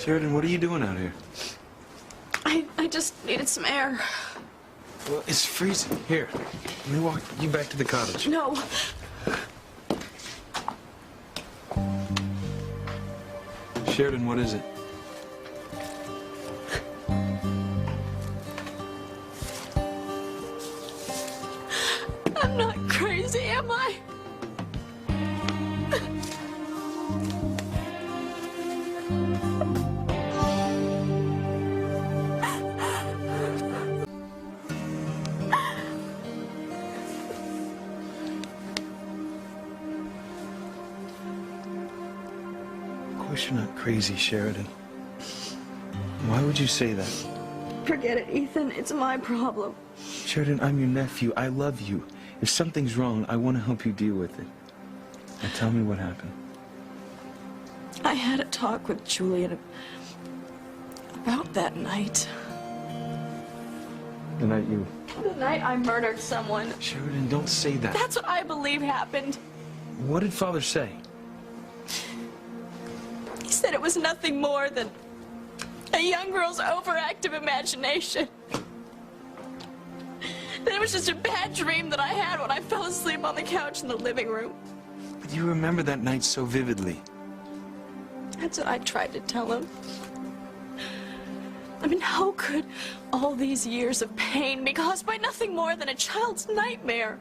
Sheridan, what are you doing out here? I just needed some air. Well, it's freezing. Here, let me walk you back to the cottage. No. Sheridan, what is it? I'm not crazy, am I? Of course you're not crazy, Sheridan. Why would you say that? Forget it, Ethan. It's my problem. Sheridan, I'm your nephew. I love you. If something's wrong, I want to help you deal with it. Now tell me what happened. I had a talk with Julian about that night. The night you... The night I murdered someone. Sheridan, don't say that. That's what I believe happened. What did Father say? He said it was nothing more than a young girl's overactive imagination. That it was just a bad dream that I had when I fell asleep on the couch in the living room. But you remember that night so vividly. That's what I tried to tell him. I mean, how could all these years of pain be caused by nothing more than a child's nightmare?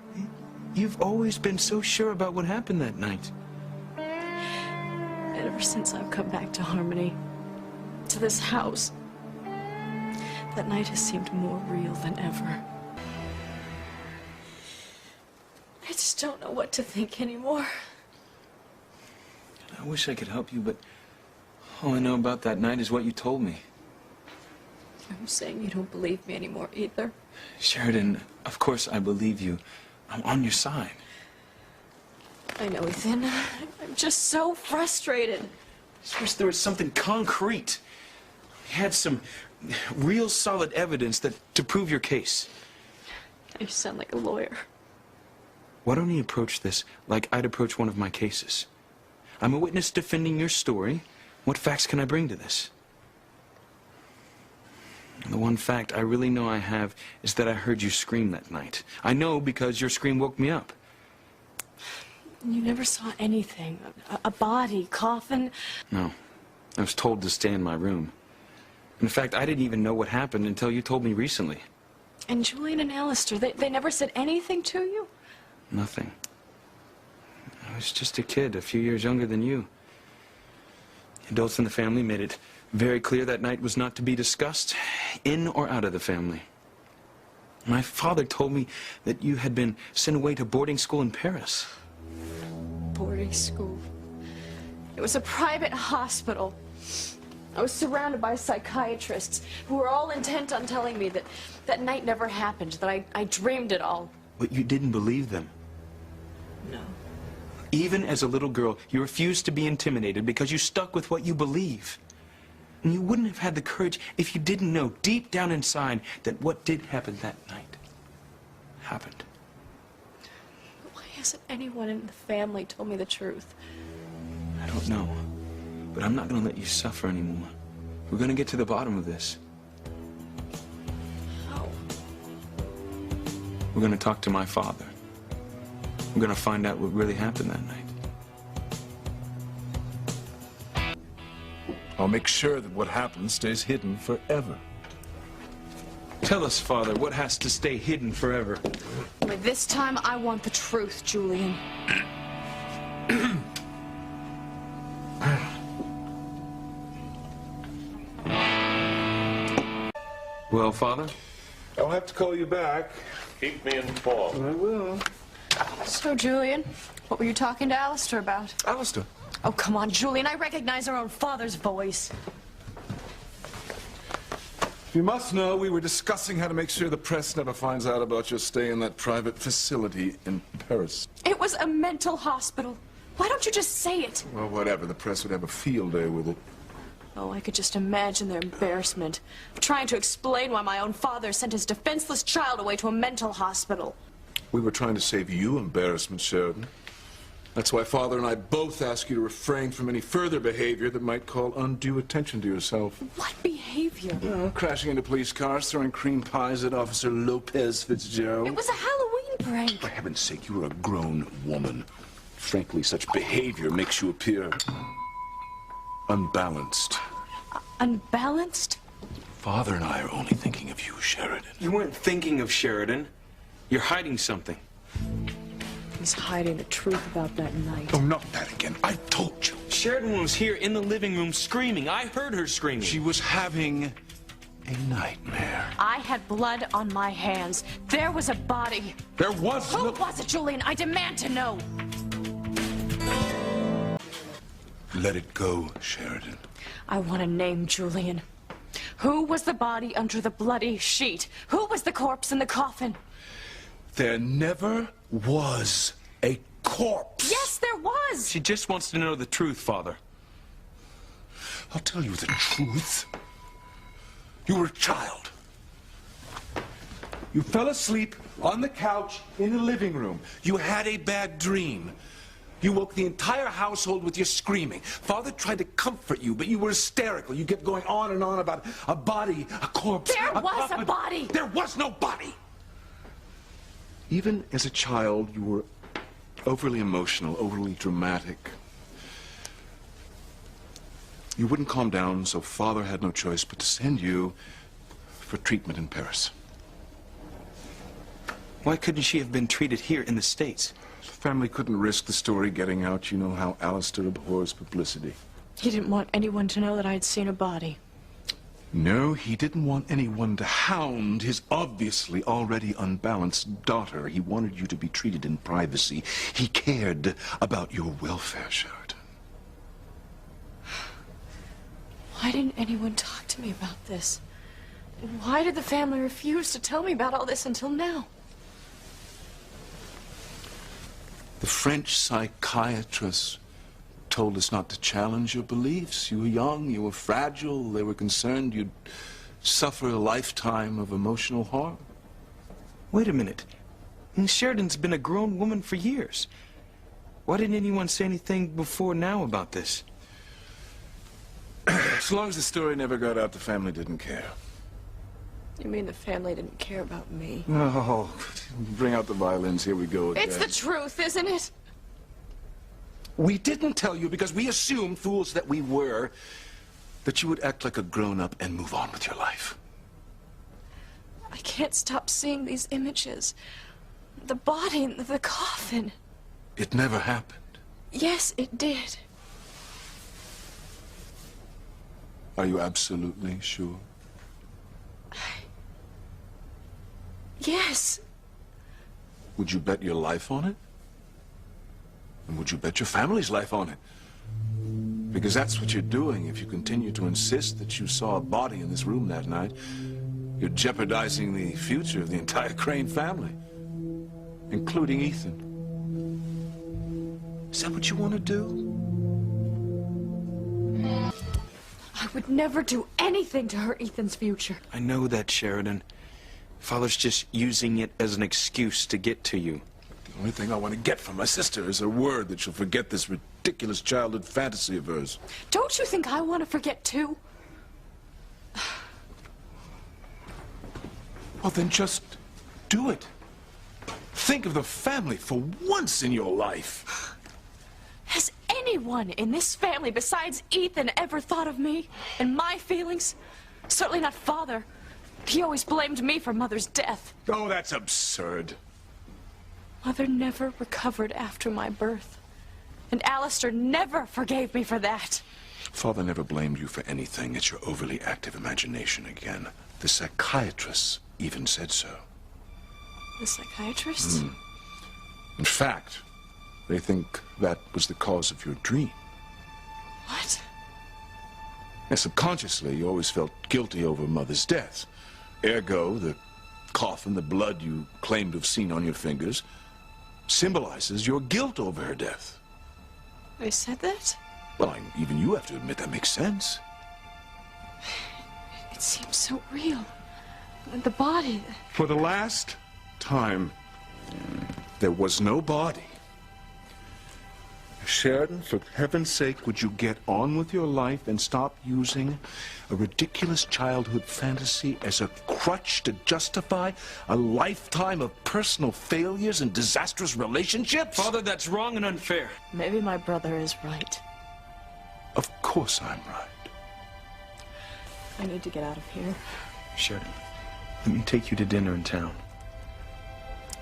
You've always been so sure about what happened that night. And ever since I've come back to Harmony, to this house, that night has seemed more real than ever. I just don't know what to think anymore. I wish I could help you, but all I know about that night is what you told me. I'm saying you don't believe me anymore either. Sheridan, of course I believe you. I'm on your side. I know, Ethan. I'm just so frustrated. I just wish there was something concrete. You had some real solid evidence to prove your case. You sound like a lawyer. Why don't you approach this like I'd approach one of my cases? I'm a witness defending your story. What facts can I bring to this? The one fact I really know I have is that I heard you scream that night. I know because your scream woke me up. You never saw anything? A body, coffin? No. I was told to stay in my room. In fact, I didn't even know what happened until you told me recently. And Julian and Alistair, they never said anything to you? Nothing. I was just a kid, a few years younger than you. Adults in the family made it very clear that night was not to be discussed, in or out of the family. My father told me that you had been sent away to boarding school in Paris. Boarding school? It was a private hospital. I was surrounded by psychiatrists who were all intent on telling me that that night never happened, that I dreamed it all. But you didn't believe them. No. Even as a little girl, you refused to be intimidated because you stuck with what you believe. And you wouldn't have had the courage if you didn't know deep down inside that what did happen that night happened. Why hasn't anyone in the family told me the truth? I don't know, but I'm not going to let you suffer anymore. We're going to get to the bottom of this. How? We're going to talk to my father. We're going to find out what really happened that night. I'll make sure that what happened stays hidden forever. Tell us, Father, what has to stay hidden forever? But this time, I want the truth, Julian. Well, Father? I'll have to call you back. Keep me informed. I will. So, Julian, what were you talking to Alistair about? Alistair. Oh, come on, Julian. I recognize our own father's voice. You must know we were discussing how to make sure the press never finds out about your stay in that private facility in Paris. It was a mental hospital. Why don't you just say it? Well, whatever. The press would have a field day with it. Oh, I could just imagine their embarrassment of trying to explain why my own father sent his defenseless child away to a mental hospital. We were trying to save you embarrassment, Sheridan. That's why Father and I both ask you to refrain from any further behavior that might call undue attention to yourself. What behavior? Well, crashing into police cars, throwing cream pies at Officer Lopez Fitzgerald. It was a Halloween prank. For heaven's sake, you are a grown woman. Frankly, such behavior makes you appear unbalanced. Unbalanced? Father and I are only thinking of you, Sheridan. You weren't thinking of Sheridan. You're hiding something. He's hiding the truth about that night. Oh, not that again. I told you. Sheridan was here in the living room screaming. I heard her screaming. She was having a nightmare. I had blood on my hands. There was a body. There was Who no... was it, Julian? I demand to know. Let it go, Sheridan. I want a name, Julian. Who was the body under the bloody sheet? Who was the corpse in the coffin? There never was a corpse. Yes, there was. She just wants to know the truth, Father. I'll tell you the truth. You were a child. You fell asleep on the couch in the living room. You had a bad dream. You woke the entire household with your screaming. Father tried to comfort you, but you were hysterical. You kept going on and on about a body, a corpse. There was a body. There was no body. Even as a child, you were overly emotional, overly dramatic. You wouldn't calm down, so Father had no choice but to send you for treatment in Paris. Why couldn't she have been treated here in the States? The family couldn't risk the story getting out. You know how Alistair abhors publicity. He didn't want anyone to know that I'd seen a body. No, he didn't want anyone to hound his obviously already unbalanced daughter. He wanted you to be treated in privacy. He cared about your welfare, Sheridan. Why didn't anyone talk to me about this? And why did the family refuse to tell me about all this until now? The French psychiatrist told us not to challenge your beliefs. You were young, you were fragile. They were concerned you'd suffer a lifetime of emotional harm. Wait a minute. Sheridan's been a grown woman for years. Why didn't anyone say anything before now about this? As long as the story never got out, the family didn't care. You mean the family didn't care about me? Oh, bring out the violins. Here we go again. It's the truth, isn't it? We didn't tell you because we assumed, fools that we were, that you would act like a grown-up and move on with your life. I can't stop seeing these images. The body in the coffin. It never happened. Yes, it did. Are you absolutely sure? Yes. Would you bet your life on it? And would you bet your family's life on it? Because that's what you're doing if you continue to insist that you saw a body in this room that night. You're jeopardizing the future of the entire Crane family, including Ethan. Is that what you want to do? I would never do anything to hurt Ethan's future. I know that, Sheridan. Father's just using it as an excuse to get to you. The only thing I want to get from my sister is a word that she'll forget this ridiculous childhood fantasy of hers. Don't you think I want to forget too? Well, then just do it. Think of the family for once in your life. Has anyone in this family besides Ethan ever thought of me and my feelings? Certainly not Father. He always blamed me for Mother's death. Oh, that's absurd. Mother never recovered after my birth. And Alistair never forgave me for that. Father never blamed you for anything. It's your overly active imagination again. The psychiatrists even said so. The psychiatrist? In fact, they think that was the cause of your dream. What? And subconsciously, you always felt guilty over Mother's death. Ergo, the coffin, the blood you claim to have seen on your fingers, symbolizes your guilt over her death. They said that? Well, even you have to admit that makes sense. It seems so real. The body. For the last time, there was no body. Sheridan, for heaven's sake, would you get on with your life and stop using a ridiculous childhood fantasy as a crutch to justify a lifetime of personal failures and disastrous relationships? Father, that's wrong and unfair. Maybe my brother is right. Of course I'm right. I need to get out of here. Sheridan, let me take you to dinner in town.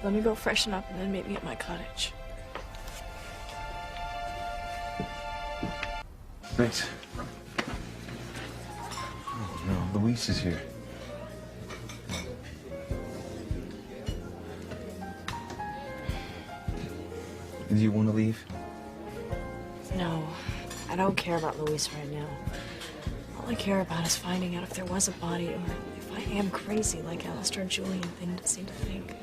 Let me go freshen up and then meet me at my cottage. Thanks. Oh, no, Luis is here. Do you want to leave? No, I don't care about Luis right now. All I care about is finding out if there was a body or if I am crazy like Alistair and Julian seem to think.